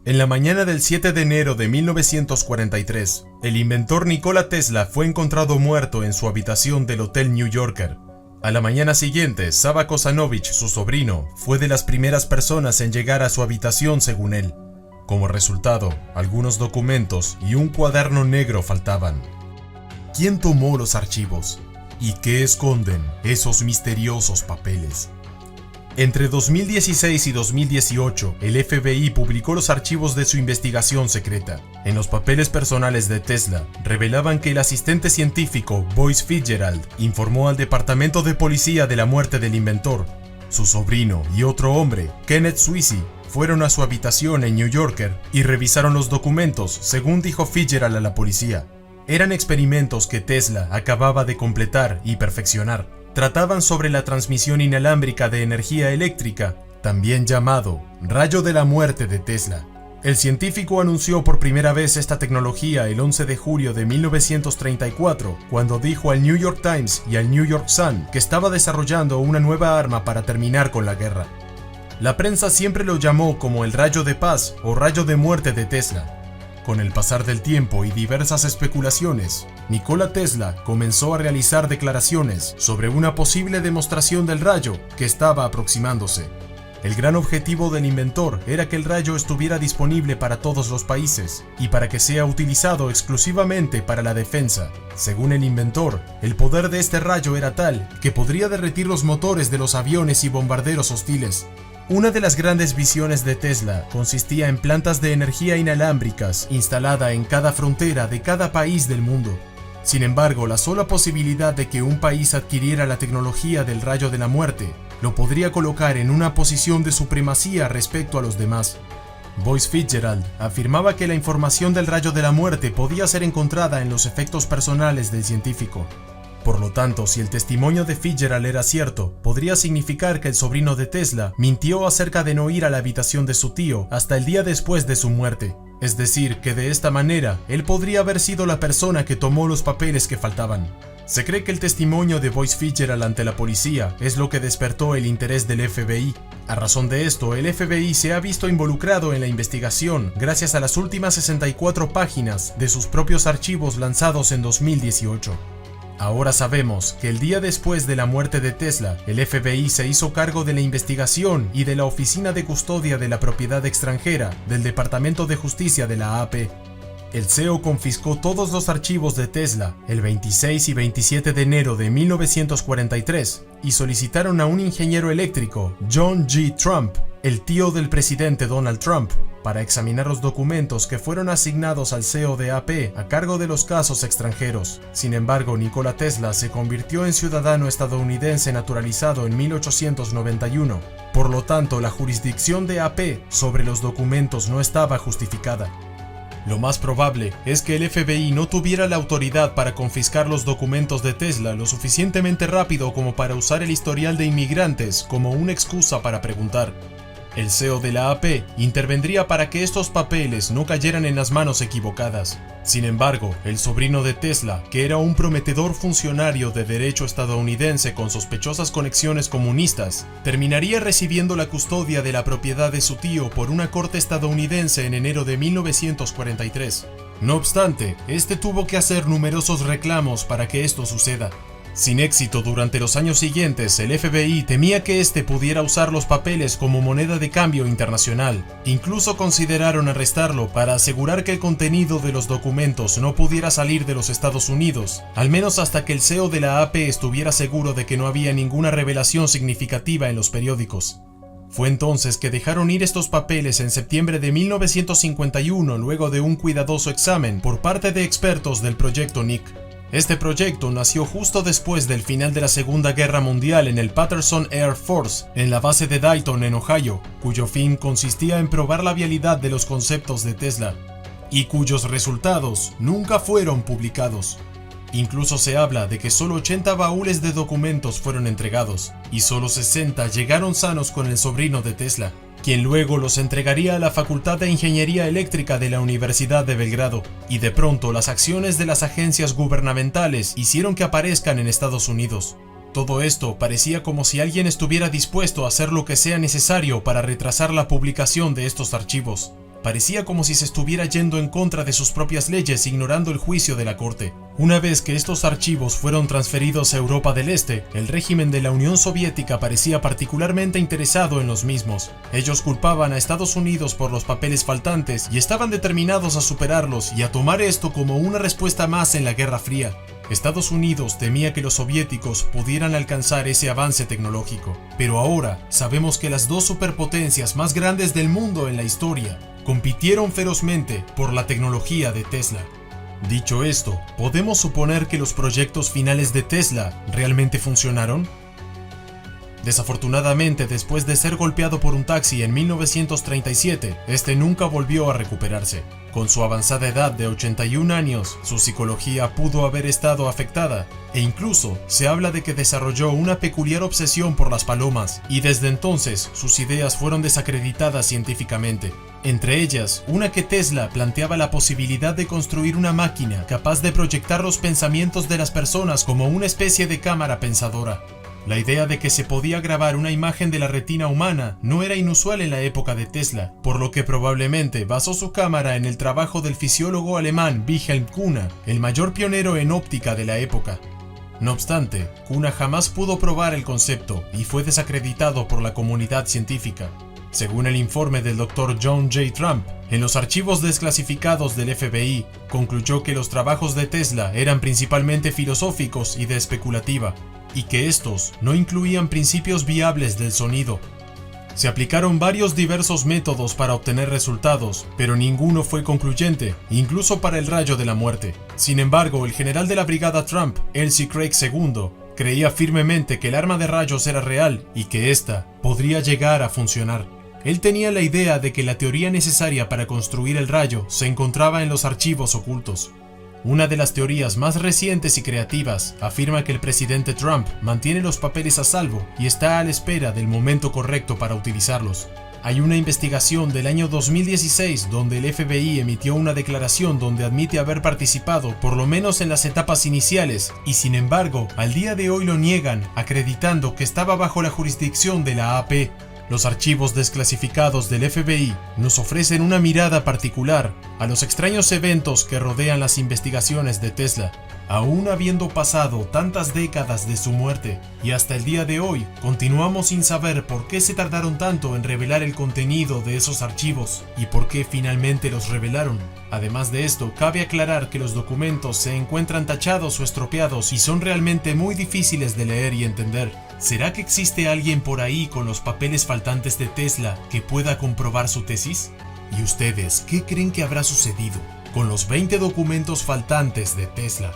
En la mañana del 7 de enero de 1943, el inventor Nikola Tesla fue encontrado muerto en su habitación del Hotel New Yorker. A la mañana siguiente, Sava Kosanovich, su sobrino, fue de las primeras personas en llegar a su habitación según él. Como resultado, algunos documentos y un cuaderno negro faltaban. ¿Quién tomó los archivos? ¿Y qué esconden esos misteriosos papeles? Entre 2016 y 2018, el FBI publicó los archivos de su investigación secreta. En los papeles personales de Tesla, revelaban que el asistente científico Boyce Fitzgerald informó al Departamento de Policía de la muerte del inventor. Su sobrino y otro hombre, Kenneth Sweezy, fueron a su habitación en New Yorker y revisaron los documentos, según dijo Fitzgerald a la policía. Eran experimentos que Tesla acababa de completar y perfeccionar. Trataban sobre la transmisión inalámbrica de energía eléctrica, también llamado rayo de la muerte de Tesla. El científico anunció por primera vez esta tecnología el 11 de julio de 1934, cuando dijo al New York Times y al New York Sun que estaba desarrollando una nueva arma para terminar con la guerra. La prensa siempre lo llamó como el rayo de paz o rayo de muerte de Tesla. Con el pasar del tiempo y diversas especulaciones, Nikola Tesla comenzó a realizar declaraciones sobre una posible demostración del rayo que estaba aproximándose. El gran objetivo del inventor era que el rayo estuviera disponible para todos los países y para que sea utilizado exclusivamente para la defensa. Según el inventor, el poder de este rayo era tal que podría derretir los motores de los aviones y bombarderos hostiles. Una de las grandes visiones de Tesla consistía en plantas de energía inalámbricas instalada en cada frontera de cada país del mundo. Sin embargo, la sola posibilidad de que un país adquiriera la tecnología del rayo de la muerte lo podría colocar en una posición de supremacía respecto a los demás. Boyce Fitzgerald afirmaba que la información del rayo de la muerte podía ser encontrada en los efectos personales del científico. Por lo tanto, si el testimonio de Fitzgerald era cierto, podría significar que el sobrino de Tesla mintió acerca de no ir a la habitación de su tío hasta el día después de su muerte. Es decir, que de esta manera, él podría haber sido la persona que tomó los papeles que faltaban. Se cree que el testimonio de Boyce Fitzgerald ante la policía es lo que despertó el interés del FBI. A razón de esto, el FBI se ha visto involucrado en la investigación gracias a las últimas 64 páginas de sus propios archivos lanzados en 2018. Ahora sabemos que el día después de la muerte de Tesla, el FBI se hizo cargo de la investigación y de la Oficina de Custodia de la Propiedad Extranjera del Departamento de Justicia de la AP. El CEO confiscó todos los archivos de Tesla el 26 y 27 de enero de 1943 y solicitaron a un ingeniero eléctrico, John G. Trump, el tío del presidente Donald Trump, para examinar los documentos que fueron asignados al CEO de AP a cargo de los casos extranjeros. Sin embargo, Nikola Tesla se convirtió en ciudadano estadounidense naturalizado en 1891. Por lo tanto, la jurisdicción de AP sobre los documentos no estaba justificada. Lo más probable es que el FBI no tuviera la autoridad para confiscar los documentos de Tesla lo suficientemente rápido como para usar el historial de inmigrantes como una excusa para preguntar. El CEO de la AP intervendría para que estos papeles no cayeran en las manos equivocadas. Sin embargo, el sobrino de Tesla, que era un prometedor funcionario de derecho estadounidense con sospechosas conexiones comunistas, terminaría recibiendo la custodia de la propiedad de su tío por una corte estadounidense en enero de 1943. No obstante, este tuvo que hacer numerosos reclamos para que esto suceda. Sin éxito durante los años siguientes, el FBI temía que este pudiera usar los papeles como moneda de cambio internacional. Incluso consideraron arrestarlo para asegurar que el contenido de los documentos no pudiera salir de los Estados Unidos, al menos hasta que el CEO de la AP estuviera seguro de que no había ninguna revelación significativa en los periódicos. Fue entonces que dejaron ir estos papeles en septiembre de 1951 luego de un cuidadoso examen por parte de expertos del Proyecto Nick. Este proyecto nació justo después del final de la Segunda Guerra Mundial en el Patterson Air Force, en la base de Dayton, en Ohio, cuyo fin consistía en probar la vialidad de los conceptos de Tesla, y cuyos resultados nunca fueron publicados. Incluso se habla de que solo 80 baúles de documentos fueron entregados, y solo 60 llegaron sanos con el sobrino de Tesla, quien luego los entregaría a la Facultad de Ingeniería Eléctrica de la Universidad de Belgrado, y de pronto las acciones de las agencias gubernamentales hicieron que aparezcan en Estados Unidos. Todo esto parecía como si alguien estuviera dispuesto a hacer lo que sea necesario para retrasar la publicación de estos archivos. Parecía como si se estuviera yendo en contra de sus propias leyes, ignorando el juicio de la corte. Una vez que estos archivos fueron transferidos a Europa del Este, el régimen de la Unión Soviética parecía particularmente interesado en los mismos. Ellos culpaban a Estados Unidos por los papeles faltantes y estaban determinados a superarlos y a tomar esto como una respuesta más en la Guerra Fría. Estados Unidos temía que los soviéticos pudieran alcanzar ese avance tecnológico, pero ahora sabemos que las dos superpotencias más grandes del mundo en la historia compitieron ferozmente por la tecnología de Tesla. Dicho esto, ¿podemos suponer que los proyectos finales de Tesla realmente funcionaron? Desafortunadamente, después de ser golpeado por un taxi en 1937, este nunca volvió a recuperarse. Con su avanzada edad de 81 años, su psicología pudo haber estado afectada, e incluso se habla de que desarrolló una peculiar obsesión por las palomas, y desde entonces sus ideas fueron desacreditadas científicamente. Entre ellas, una que Tesla planteaba la posibilidad de construir una máquina capaz de proyectar los pensamientos de las personas como una especie de cámara pensadora. La idea de que se podía grabar una imagen de la retina humana no era inusual en la época de Tesla, por lo que probablemente basó su cámara en el trabajo del fisiólogo alemán Wilhelm Kühne, el mayor pionero en óptica de la época. No obstante, Kühne jamás pudo probar el concepto y fue desacreditado por la comunidad científica. Según el informe del Dr. John J. Trump, en los archivos desclasificados del FBI, concluyó que los trabajos de Tesla eran principalmente filosóficos y de especulativa, y que estos no incluían principios viables del sonido. Se aplicaron varios diversos métodos para obtener resultados, pero ninguno fue concluyente, incluso para el rayo de la muerte. Sin embargo, el general de la brigada Trump, L.C. Craig II, creía firmemente que el arma de rayos era real y que ésta podría llegar a funcionar. Él tenía la idea de que la teoría necesaria para construir el rayo se encontraba en los archivos ocultos. Una de las teorías más recientes y creativas afirma que el presidente Trump mantiene los papeles a salvo y está a la espera del momento correcto para utilizarlos. Hay una investigación del año 2016 donde el FBI emitió una declaración donde admite haber participado por lo menos en las etapas iniciales y sin embargo al día de hoy lo niegan, acreditando que estaba bajo la jurisdicción de la AP. Los archivos desclasificados del FBI nos ofrecen una mirada particular a los extraños eventos que rodean las investigaciones de Tesla, aún habiendo pasado tantas décadas de su muerte, y hasta el día de hoy continuamos sin saber por qué se tardaron tanto en revelar el contenido de esos archivos y por qué finalmente los revelaron. Además de esto, cabe aclarar que los documentos se encuentran tachados o estropeados y son realmente muy difíciles de leer y entender. ¿Será que existe alguien por ahí con los papeles faltantes de Tesla que pueda comprobar su tesis? ¿Y ustedes qué creen que habrá sucedido con los 20 documentos faltantes de Tesla?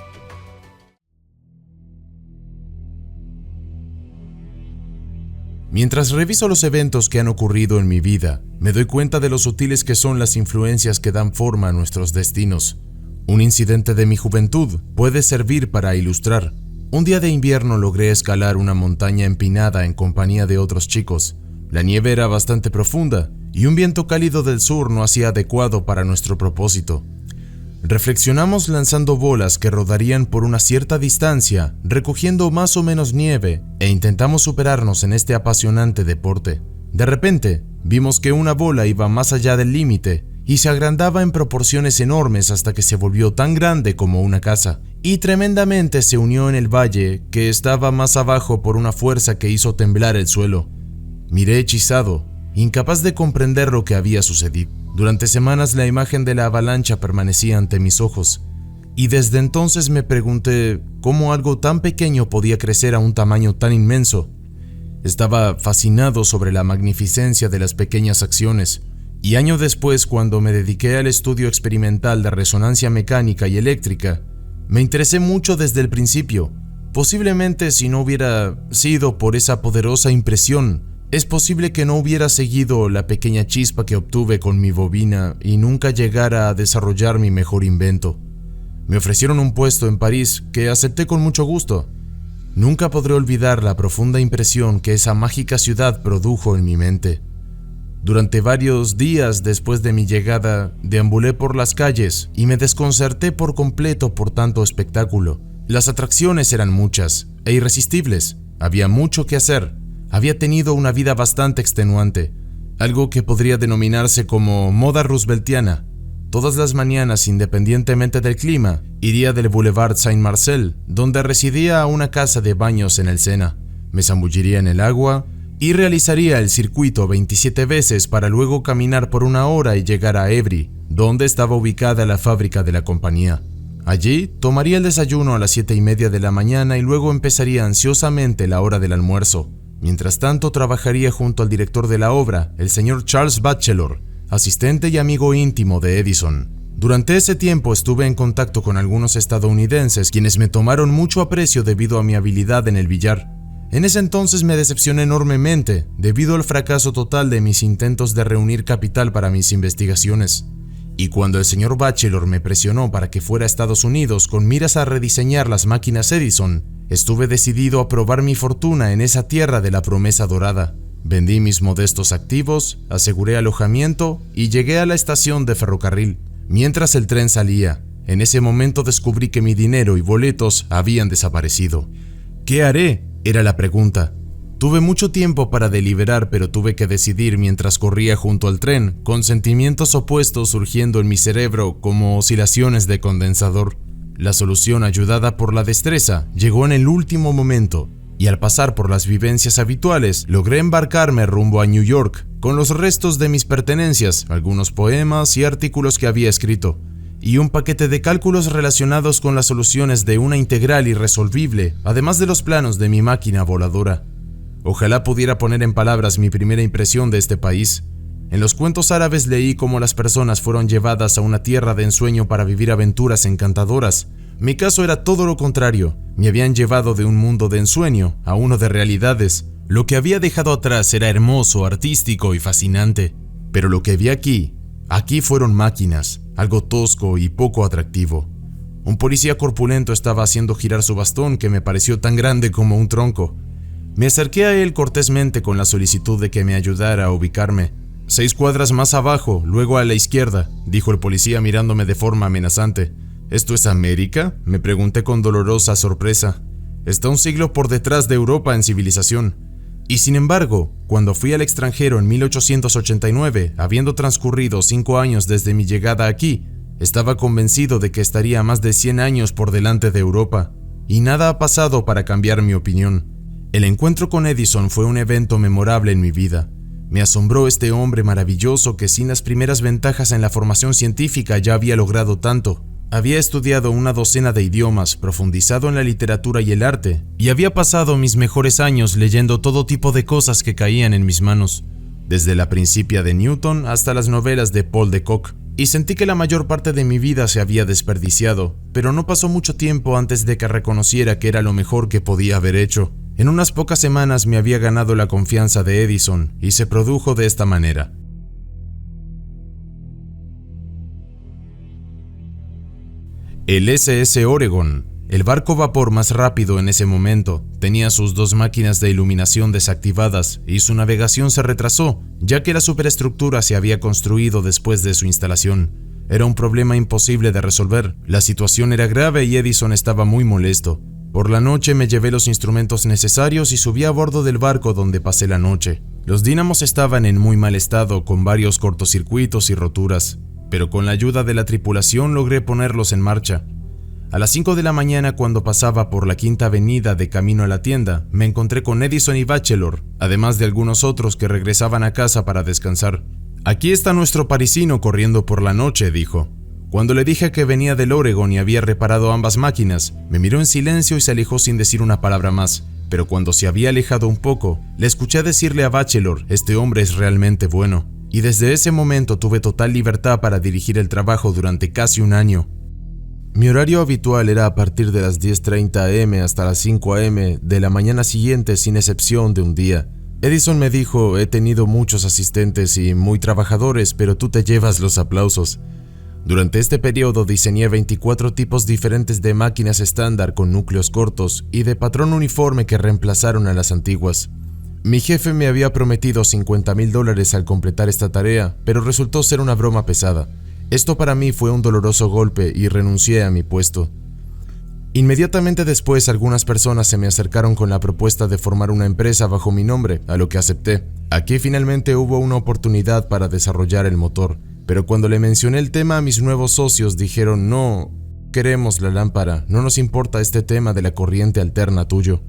Mientras reviso los eventos que han ocurrido en mi vida, me doy cuenta de lo sutiles que son las influencias que dan forma a nuestros destinos. Un incidente de mi juventud puede servir para ilustrar. Un día de invierno logré escalar una montaña empinada en compañía de otros chicos. La nieve era bastante profunda y un viento cálido del sur no hacía adecuado para nuestro propósito. Reflexionamos lanzando bolas que rodarían por una cierta distancia, recogiendo más o menos nieve, e intentamos superarnos en este apasionante deporte. De repente, vimos que una bola iba más allá del límite y se agrandaba en proporciones enormes hasta que se volvió tan grande como una casa, y tremendamente se unió en el valle que estaba más abajo por una fuerza que hizo temblar el suelo. Miré hechizado, incapaz de comprender lo que había sucedido. Durante semanas la imagen de la avalancha permanecía ante mis ojos, y desde entonces me pregunté cómo algo tan pequeño podía crecer a un tamaño tan inmenso. Estaba fascinado sobre la magnificencia de las pequeñas acciones, y años después, cuando me dediqué al estudio experimental de resonancia mecánica y eléctrica, me interesé mucho desde el principio. Posiblemente si no hubiera sido por esa poderosa impresión, es posible que no hubiera seguido la pequeña chispa que obtuve con mi bobina y nunca llegara a desarrollar mi mejor invento. Me ofrecieron un puesto en París que acepté con mucho gusto. Nunca podré olvidar la profunda impresión que esa mágica ciudad produjo en mi mente. Durante varios días después de mi llegada, deambulé por las calles y me desconcerté por completo por tanto espectáculo. Las atracciones eran muchas e irresistibles. Había mucho que hacer. Había tenido una vida bastante extenuante, algo que podría denominarse como moda rooseveltiana. Todas las mañanas, independientemente del clima, iría del Boulevard Saint-Marcel, donde residía, a una casa de baños en el Sena. Me zambulliría en el agua y realizaría el circuito 27 veces para luego caminar por 1 hora y llegar a Évry, donde estaba ubicada la fábrica de la compañía. Allí tomaría el desayuno a las 7:30 de la mañana y luego empezaría ansiosamente la hora del almuerzo. Mientras tanto, trabajaría junto al director de la obra, el señor Charles Batchelor, asistente y amigo íntimo de Edison. Durante ese tiempo estuve en contacto con algunos estadounidenses quienes me tomaron mucho aprecio debido a mi habilidad en el billar. En ese entonces me decepcioné enormemente debido al fracaso total de mis intentos de reunir capital para mis investigaciones. Y cuando el señor Batchelor me presionó para que fuera a Estados Unidos con miras a rediseñar las máquinas Edison, estuve decidido a probar mi fortuna en esa tierra de la promesa dorada. Vendí mis modestos activos, aseguré alojamiento y llegué a la estación de ferrocarril. Mientras el tren salía, en ese momento descubrí que mi dinero y boletos habían desaparecido. ¿Qué haré?, era la pregunta. Tuve mucho tiempo para deliberar, pero tuve que decidir mientras corría junto al tren, con sentimientos opuestos surgiendo en mi cerebro como oscilaciones de condensador. La solución, ayudada por la destreza, llegó en el último momento. Y al pasar por las vivencias habituales, logré embarcarme rumbo a New York, con los restos de mis pertenencias, algunos poemas y artículos que había escrito, y un paquete de cálculos relacionados con las soluciones de una integral irresolvible, además de los planos de mi máquina voladora. Ojalá pudiera poner en palabras mi primera impresión de este país. En los cuentos árabes leí cómo las personas fueron llevadas a una tierra de ensueño para vivir aventuras encantadoras. Mi caso era todo lo contrario. Me habían llevado de un mundo de ensueño a uno de realidades. Lo que había dejado atrás era hermoso, artístico y fascinante. Pero lo que vi aquí fueron máquinas, algo tosco y poco atractivo. Un policía corpulento estaba haciendo girar su bastón que me pareció tan grande como un tronco. Me acerqué a él cortésmente con la solicitud de que me ayudara a ubicarme. 6 cuadras más abajo, luego a la izquierda, dijo el policía mirándome de forma amenazante. ¿Esto es América?, me pregunté con dolorosa sorpresa. Está un siglo por detrás de Europa en civilización. Y sin embargo, cuando fui al extranjero en 1889, habiendo transcurrido 5 años desde mi llegada aquí, estaba convencido de que estaría a más de 100 años por delante de Europa. Y nada ha pasado para cambiar mi opinión. El encuentro con Edison fue un evento memorable en mi vida. Me asombró este hombre maravilloso que sin las primeras ventajas en la formación científica ya había logrado tanto. Había estudiado una docena de idiomas, profundizado en la literatura y el arte, y había pasado mis mejores años leyendo todo tipo de cosas que caían en mis manos, desde la Principia de Newton hasta las novelas de Paul de Kock, y sentí que la mayor parte de mi vida se había desperdiciado, pero no pasó mucho tiempo antes de que reconociera que era lo mejor que podía haber hecho. En unas pocas semanas me había ganado la confianza de Edison, y se produjo de esta manera. El SS Oregon, el barco vapor más rápido en ese momento, tenía sus 2 máquinas de iluminación desactivadas y su navegación se retrasó, ya que la superestructura se había construido después de su instalación. Era un problema imposible de resolver, la situación era grave y Edison estaba muy molesto. Por la noche me llevé los instrumentos necesarios y subí a bordo del barco donde pasé la noche. Los dínamos estaban en muy mal estado, con varios cortocircuitos y roturas, pero con la ayuda de la tripulación logré ponerlos en marcha. A las 5 de la mañana, cuando pasaba por la Quinta Avenida de camino a la tienda, me encontré con Edison y Batchelor, además de algunos otros que regresaban a casa para descansar. «Aquí está nuestro parisino corriendo por la noche», dijo. Cuando le dije que venía del Oregon y había reparado ambas máquinas, me miró en silencio y se alejó sin decir una palabra más. Pero cuando se había alejado un poco, le escuché decirle a Batchelor: «Este hombre es realmente bueno». Y desde ese momento tuve total libertad para dirigir el trabajo durante casi un año. Mi horario habitual era a partir de las 10:30 am hasta las 5 am de la mañana siguiente, sin excepción de un día. Edison me dijo: «He tenido muchos asistentes y muy trabajadores, pero tú te llevas los aplausos». Durante este periodo diseñé 24 tipos diferentes de máquinas estándar con núcleos cortos y de patrón uniforme que reemplazaron a las antiguas. Mi jefe me había prometido $50,000 al completar esta tarea, pero resultó ser una broma pesada. Esto para mí fue un doloroso golpe y renuncié a mi puesto. Inmediatamente después, algunas personas se me acercaron con la propuesta de formar una empresa bajo mi nombre, a lo que acepté. Aquí finalmente hubo una oportunidad para desarrollar el motor, pero cuando le mencioné el tema a mis nuevos socios dijeron: no, queremos la lámpara, no nos importa este tema de la corriente alterna tuyo.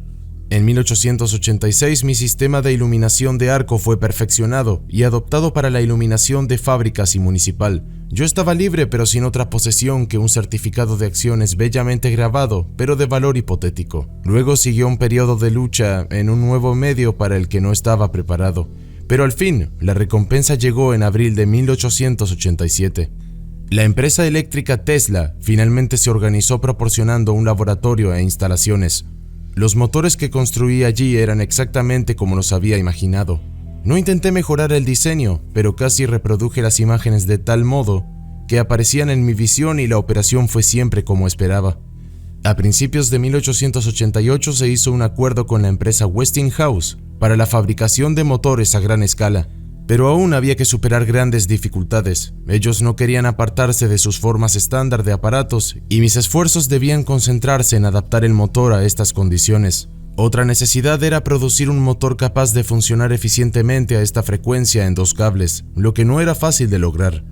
En 1886 mi sistema de iluminación de arco fue perfeccionado y adoptado para la iluminación de fábricas y municipal. Yo estaba libre pero sin otra posesión que un certificado de acciones bellamente grabado, pero de valor hipotético. Luego siguió un periodo de lucha en un nuevo medio para el que no estaba preparado. Pero al fin, la recompensa llegó en abril de 1887. La empresa eléctrica Tesla finalmente se organizó proporcionando un laboratorio e instalaciones. Los motores que construí allí eran exactamente como los había imaginado. No intenté mejorar el diseño, pero casi reproduje las imágenes de tal modo que aparecían en mi visión y la operación fue siempre como esperaba. A principios de 1888 se hizo un acuerdo con la empresa Westinghouse para la fabricación de motores a gran escala, pero aún había que superar grandes dificultades. Ellos no querían apartarse de sus formas estándar de aparatos y mis esfuerzos debían concentrarse en adaptar el motor a estas condiciones. Otra necesidad era producir un motor capaz de funcionar eficientemente a esta frecuencia en 2 cables, lo que no era fácil de lograr.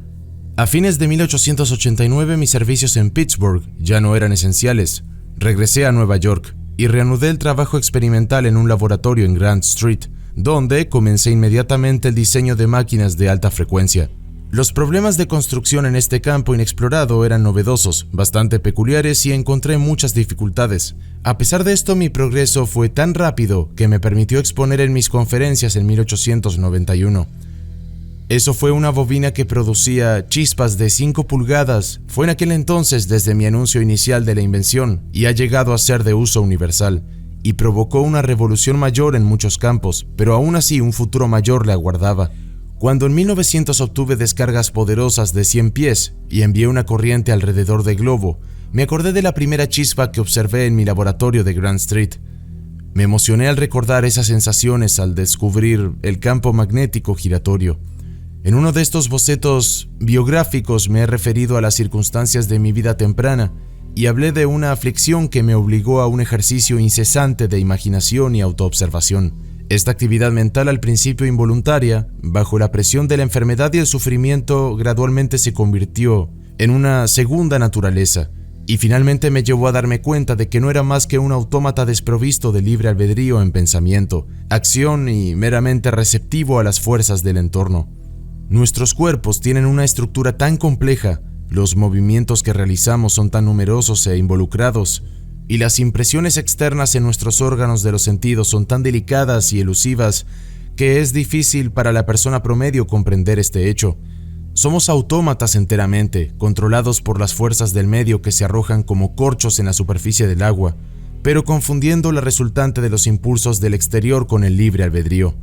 A fines de 1889 mis servicios en Pittsburgh ya no eran esenciales. Regresé a Nueva York y reanudé el trabajo experimental en un laboratorio en Grant Street, donde comencé inmediatamente el diseño de máquinas de alta frecuencia. Los problemas de construcción en este campo inexplorado eran novedosos, bastante peculiares y encontré muchas dificultades. A pesar de esto, mi progreso fue tan rápido que me permitió exponer en mis conferencias en 1891. Eso fue una bobina que producía chispas de 5 pulgadas. Fue en aquel entonces desde mi anuncio inicial de la invención y ha llegado a ser de uso universal. Y provocó una revolución mayor en muchos campos, pero aún así un futuro mayor le aguardaba. Cuando en 1900 obtuve descargas poderosas de 100 pies y envié una corriente alrededor del globo, me acordé de la primera chispa que observé en mi laboratorio de Grant Street. Me emocioné al recordar esas sensaciones al descubrir el campo magnético giratorio. En uno de estos bocetos biográficos me he referido a las circunstancias de mi vida temprana, y hablé de una aflicción que me obligó a un ejercicio incesante de imaginación y autoobservación. Esta actividad mental, al principio involuntaria, bajo la presión de la enfermedad y el sufrimiento, gradualmente se convirtió en una segunda naturaleza, y finalmente me llevó a darme cuenta de que no era más que un autómata desprovisto de libre albedrío en pensamiento, acción y meramente receptivo a las fuerzas del entorno. Nuestros cuerpos tienen una estructura tan compleja, los movimientos que realizamos son tan numerosos e involucrados, y las impresiones externas en nuestros órganos de los sentidos son tan delicadas y elusivas que es difícil para la persona promedio comprender este hecho. Somos autómatas enteramente, controlados por las fuerzas del medio que se arrojan como corchos en la superficie del agua, pero confundiendo la resultante de los impulsos del exterior con el libre albedrío.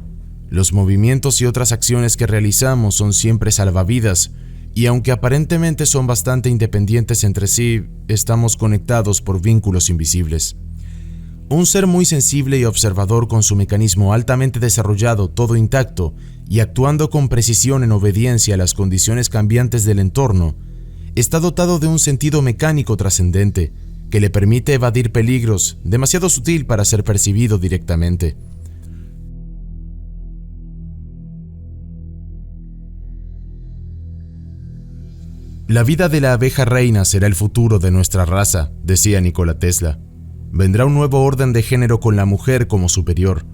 Los movimientos y otras acciones que realizamos son siempre salvavidas, y aunque aparentemente son bastante independientes entre sí, estamos conectados por vínculos invisibles. Un ser muy sensible y observador con su mecanismo altamente desarrollado, todo intacto, y actuando con precisión en obediencia a las condiciones cambiantes del entorno, está dotado de un sentido mecánico trascendente, que le permite evadir peligros, demasiado sutil para ser percibido directamente. La vida de la abeja reina será el futuro de nuestra raza, decía Nikola Tesla. Vendrá un nuevo orden de género con la mujer como superior.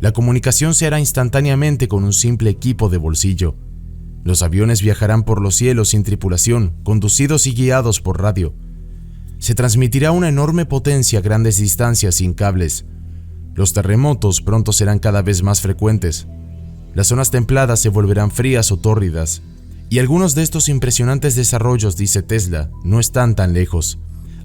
La comunicación se hará instantáneamente con un simple equipo de bolsillo. Los aviones viajarán por los cielos sin tripulación, conducidos y guiados por radio. Se transmitirá una enorme potencia a grandes distancias sin cables. Los terremotos pronto serán cada vez más frecuentes. Las zonas templadas se volverán frías o tórridas. Y algunos de estos impresionantes desarrollos, dice Tesla, no están tan lejos.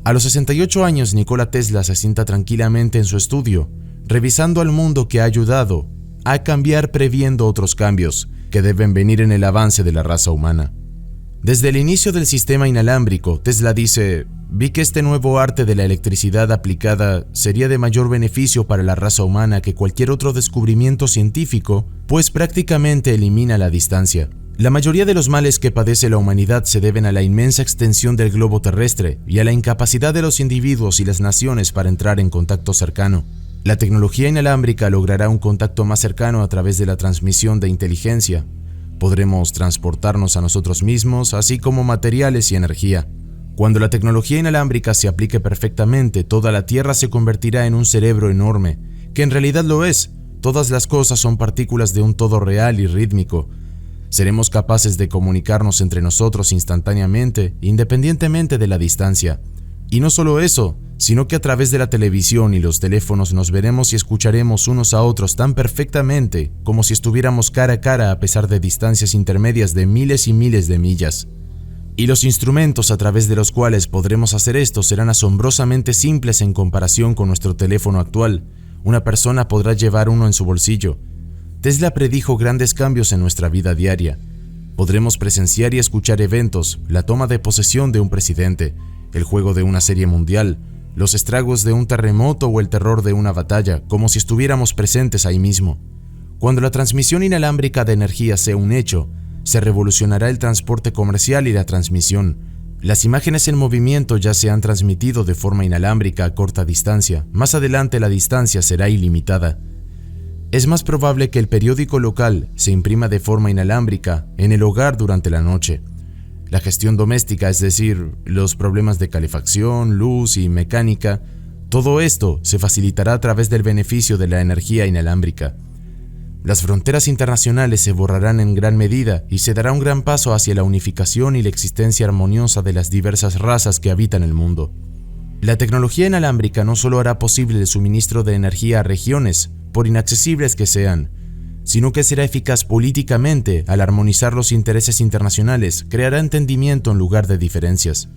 A los 68 años, Nikola Tesla se sienta tranquilamente en su estudio, revisando al mundo que ha ayudado a cambiar previendo otros cambios que deben venir en el avance de la raza humana. Desde el inicio del sistema inalámbrico, Tesla dice: vi que este nuevo arte de la electricidad aplicada sería de mayor beneficio para la raza humana que cualquier otro descubrimiento científico, pues prácticamente elimina la distancia. La mayoría de los males que padece la humanidad se deben a la inmensa extensión del globo terrestre y a la incapacidad de los individuos y las naciones para entrar en contacto cercano. La tecnología inalámbrica logrará un contacto más cercano a través de la transmisión de inteligencia. Podremos transportarnos a nosotros mismos, así como materiales y energía. Cuando la tecnología inalámbrica se aplique perfectamente, toda la Tierra se convertirá en un cerebro enorme, que en realidad lo es. Todas las cosas son partículas de un todo real y rítmico. Seremos capaces de comunicarnos entre nosotros instantáneamente, independientemente de la distancia. Y no solo eso, sino que a través de la televisión y los teléfonos nos veremos y escucharemos unos a otros tan perfectamente como si estuviéramos cara a cara a pesar de distancias intermedias de miles y miles de millas. Y los instrumentos a través de los cuales podremos hacer esto serán asombrosamente simples en comparación con nuestro teléfono actual. Una persona podrá llevar uno en su bolsillo. Tesla predijo grandes cambios en nuestra vida diaria. Podremos presenciar y escuchar eventos, la toma de posesión de un presidente, el juego de una serie mundial, los estragos de un terremoto o el terror de una batalla, como si estuviéramos presentes ahí mismo. Cuando la transmisión inalámbrica de energía sea un hecho, se revolucionará el transporte comercial y la transmisión. Las imágenes en movimiento ya se han transmitido de forma inalámbrica a corta distancia. Más adelante la distancia será ilimitada. Es más probable que el periódico local se imprima de forma inalámbrica en el hogar durante la noche. La gestión doméstica, es decir, los problemas de calefacción, luz y mecánica, todo esto se facilitará a través del beneficio de la energía inalámbrica. Las fronteras internacionales se borrarán en gran medida y se dará un gran paso hacia la unificación y la existencia armoniosa de las diversas razas que habitan el mundo. La tecnología inalámbrica no solo hará posible el suministro de energía a regiones, por inaccesibles que sean, sino que será eficaz políticamente al armonizar los intereses internacionales, creará entendimiento en lugar de diferencias.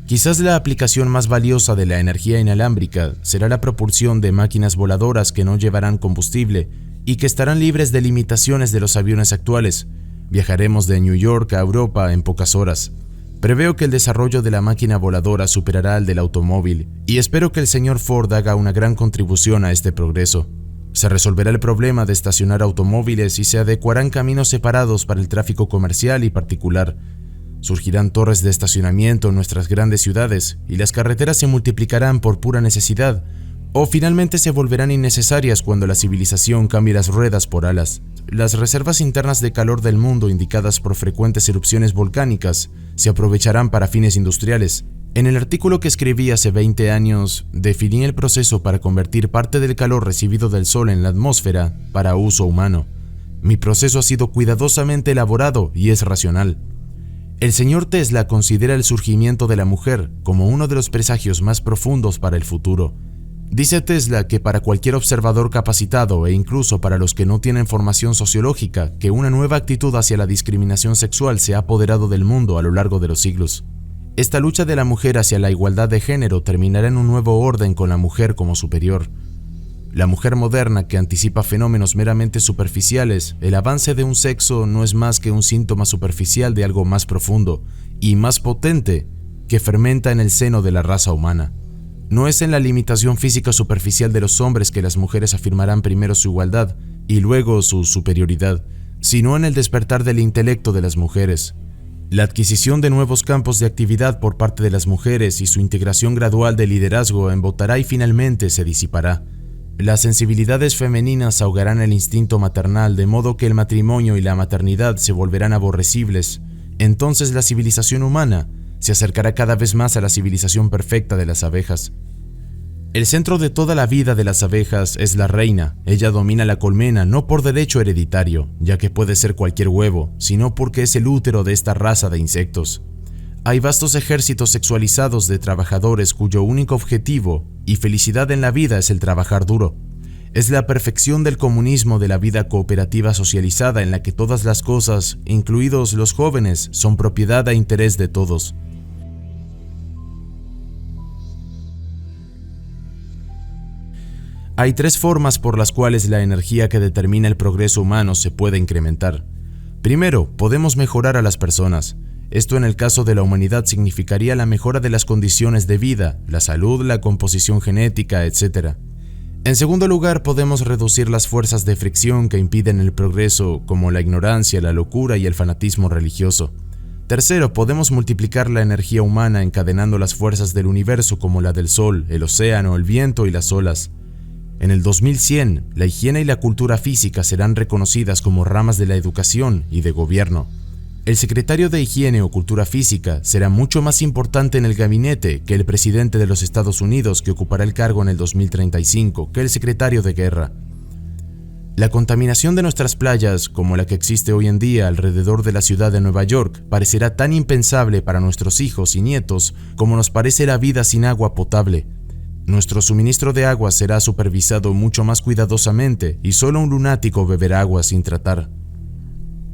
Quizás la aplicación más valiosa de la energía inalámbrica será la propulsión de máquinas voladoras que no llevarán combustible y que estarán libres de limitaciones de los aviones actuales. Viajaremos de New York a Europa en pocas horas. Preveo que el desarrollo de la máquina voladora superará al del automóvil y espero que el señor Ford haga una gran contribución a este progreso. Se resolverá el problema de estacionar automóviles y se adecuarán caminos separados para el tráfico comercial y particular. Surgirán torres de estacionamiento en nuestras grandes ciudades y las carreteras se multiplicarán por pura necesidad, o finalmente se volverán innecesarias cuando la civilización cambie las ruedas por alas. Las reservas internas de calor del mundo indicadas por frecuentes erupciones volcánicas se aprovecharán para fines industriales. En el artículo que escribí hace 20 años, definí el proceso para convertir parte del calor recibido del Sol en la atmósfera para uso humano. Mi proceso ha sido cuidadosamente elaborado y es racional. El señor Tesla considera el surgimiento de la mujer como uno de los presagios más profundos para el futuro. Dice Tesla que para cualquier observador capacitado e incluso para los que no tienen formación sociológica, que una nueva actitud hacia la discriminación sexual se ha apoderado del mundo a lo largo de los siglos. Esta lucha de la mujer hacia la igualdad de género terminará en un nuevo orden con la mujer como superior. La mujer moderna que anticipa fenómenos meramente superficiales, el avance de un sexo no es más que un síntoma superficial de algo más profundo y más potente que fermenta en el seno de la raza humana. No es en la limitación física superficial de los hombres que las mujeres afirmarán primero su igualdad y luego su superioridad, sino en el despertar del intelecto de las mujeres. La adquisición de nuevos campos de actividad por parte de las mujeres y su integración gradual de liderazgo embotará y finalmente se disipará. Las sensibilidades femeninas ahogarán el instinto maternal de modo que el matrimonio y la maternidad se volverán aborrecibles. Entonces la civilización humana se acercará cada vez más a la civilización perfecta de las abejas. El centro de toda la vida de las abejas es la reina. Ella domina la colmena no por derecho hereditario, ya que puede ser cualquier huevo, sino porque es el útero de esta raza de insectos. Hay vastos ejércitos sexualizados de trabajadores cuyo único objetivo y felicidad en la vida es el trabajar duro. Es la perfección del comunismo de la vida cooperativa socializada en la que todas las cosas, incluidos los jóvenes, son propiedad e interés de todos. Hay tres formas por las cuales la energía que determina el progreso humano se puede incrementar. Primero, podemos mejorar a las personas. Esto en el caso de la humanidad significaría la mejora de las condiciones de vida, la salud, la composición genética, etc. En segundo lugar, podemos reducir las fuerzas de fricción que impiden el progreso, como la ignorancia, la locura y el fanatismo religioso. Tercero, podemos multiplicar la energía humana encadenando las fuerzas del universo como la del sol, el océano, el viento y las olas. En el 2100, la higiene y la cultura física serán reconocidas como ramas de la educación y de gobierno. El secretario de Higiene o Cultura Física será mucho más importante en el gabinete que el presidente de los Estados Unidos, que ocupará el cargo en el 2035, que el secretario de Guerra. La contaminación de nuestras playas, como la que existe hoy en día alrededor de la ciudad de Nueva York, parecerá tan impensable para nuestros hijos y nietos como nos parece la vida sin agua potable. Nuestro suministro de agua será supervisado mucho más cuidadosamente y solo un lunático beberá agua sin tratar.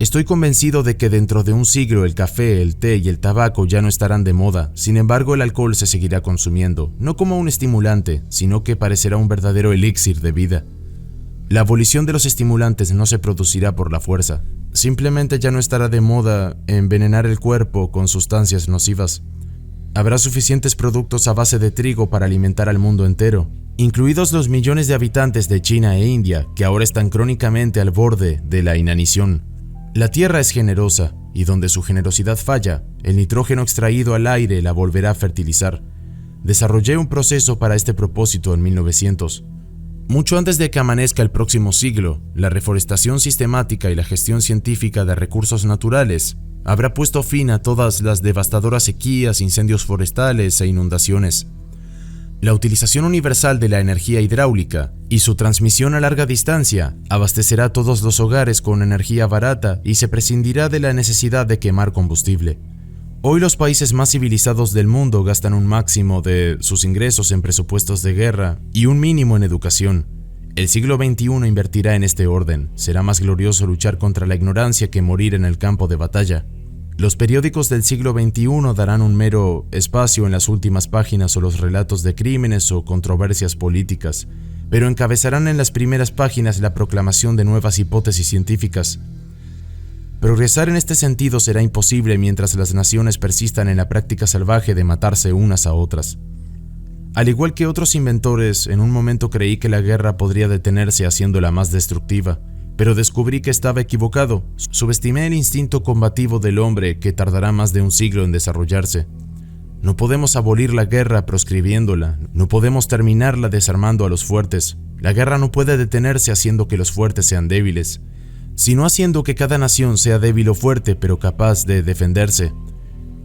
Estoy convencido de que dentro de un siglo el café, el té y el tabaco ya no estarán de moda. Sin embargo, el alcohol se seguirá consumiendo, no como un estimulante, sino que parecerá un verdadero elixir de vida. La abolición de los estimulantes no se producirá por la fuerza. Simplemente ya no estará de moda envenenar el cuerpo con sustancias nocivas. Habrá suficientes productos a base de trigo para alimentar al mundo entero, incluidos los millones de habitantes de China e India que ahora están crónicamente al borde de la inanición. La tierra es generosa, y donde su generosidad falla, el nitrógeno extraído al aire la volverá a fertilizar. Desarrollé un proceso para este propósito en 1900. Mucho antes de que amanezca el próximo siglo, la reforestación sistemática y la gestión científica de recursos naturales habrá puesto fin a todas las devastadoras sequías, incendios forestales e inundaciones. La utilización universal de la energía hidráulica y su transmisión a larga distancia abastecerá a todos los hogares con energía barata y se prescindirá de la necesidad de quemar combustible. Hoy los países más civilizados del mundo gastan un máximo de sus ingresos en presupuestos de guerra y un mínimo en educación. El siglo XXI invertirá en este orden. Será más glorioso luchar contra la ignorancia que morir en el campo de batalla. Los periódicos del siglo XXI darán un mero espacio en las últimas páginas o los relatos de crímenes o controversias políticas, pero encabezarán en las primeras páginas la proclamación de nuevas hipótesis científicas. Progresar en este sentido será imposible mientras las naciones persistan en la práctica salvaje de matarse unas a otras. Al igual que otros inventores, en un momento creí que la guerra podría detenerse haciéndola más destructiva, pero descubrí que estaba equivocado. Subestimé el instinto combativo del hombre, que tardará más de un siglo en desarrollarse. No podemos abolir la guerra proscribiéndola, no podemos terminarla desarmando a los fuertes. La guerra no puede detenerse haciendo que los fuertes sean débiles, sino haciendo que cada nación sea débil o fuerte, pero capaz de defenderse.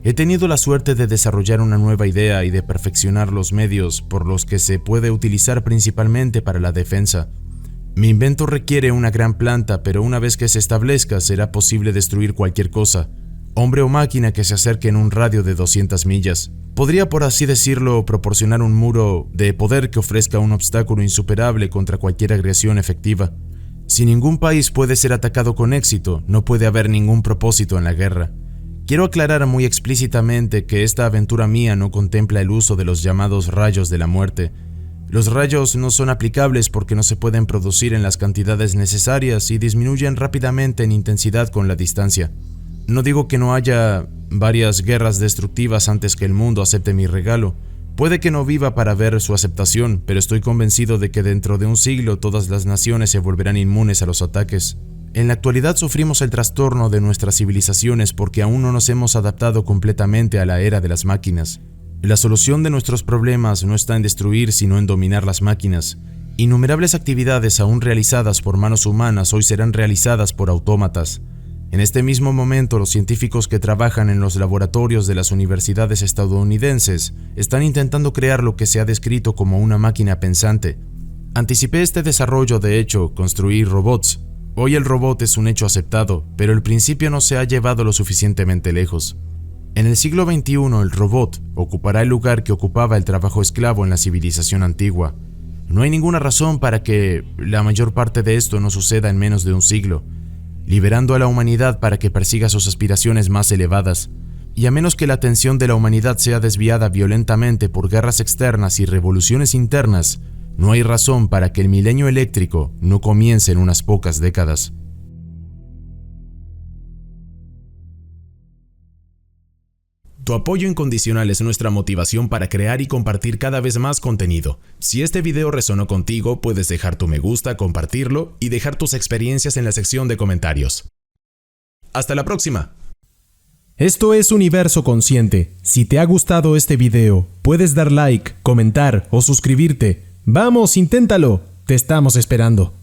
He tenido la suerte de desarrollar una nueva idea y de perfeccionar los medios por los que se puede utilizar principalmente para la defensa. Mi invento requiere una gran planta, pero una vez que se establezca será posible destruir cualquier cosa, hombre o máquina que se acerque en un radio de 200 millas. Podría, por así decirlo, proporcionar un muro de poder que ofrezca un obstáculo insuperable contra cualquier agresión efectiva. Si ningún país puede ser atacado con éxito, no puede haber ningún propósito en la guerra. Quiero aclarar muy explícitamente que esta aventura mía no contempla el uso de los llamados rayos de la muerte. Los rayos no son aplicables porque no se pueden producir en las cantidades necesarias y disminuyen rápidamente en intensidad con la distancia. No digo que no haya varias guerras destructivas antes que el mundo acepte mi regalo. Puede que no viva para ver su aceptación, pero estoy convencido de que dentro de un siglo todas las naciones se volverán inmunes a los ataques. En la actualidad sufrimos el trastorno de nuestras civilizaciones porque aún no nos hemos adaptado completamente a la era de las máquinas. La solución de nuestros problemas no está en destruir, sino en dominar las máquinas. Innumerables actividades aún realizadas por manos humanas hoy serán realizadas por autómatas. En este mismo momento, los científicos que trabajan en los laboratorios de las universidades estadounidenses están intentando crear lo que se ha descrito como una máquina pensante. Anticipé este desarrollo, de hecho, construí robots. Hoy el robot es un hecho aceptado, pero el principio no se ha llevado lo suficientemente lejos. En el siglo XXI, el robot ocupará el lugar que ocupaba el trabajo esclavo en la civilización antigua. No hay ninguna razón para que la mayor parte de esto no suceda en menos de un siglo, liberando a la humanidad para que persiga sus aspiraciones más elevadas, y a menos que la atención de la humanidad sea desviada violentamente por guerras externas y revoluciones internas, no hay razón para que el milenio eléctrico no comience en unas pocas décadas. Tu apoyo incondicional es nuestra motivación para crear y compartir cada vez más contenido. Si este video resonó contigo, puedes dejar tu me gusta, compartirlo y dejar tus experiencias en la sección de comentarios. ¡Hasta la próxima! Esto es Universo Consciente. Si te ha gustado este video, puedes dar like, comentar o suscribirte. ¡Vamos, inténtalo! Te estamos esperando.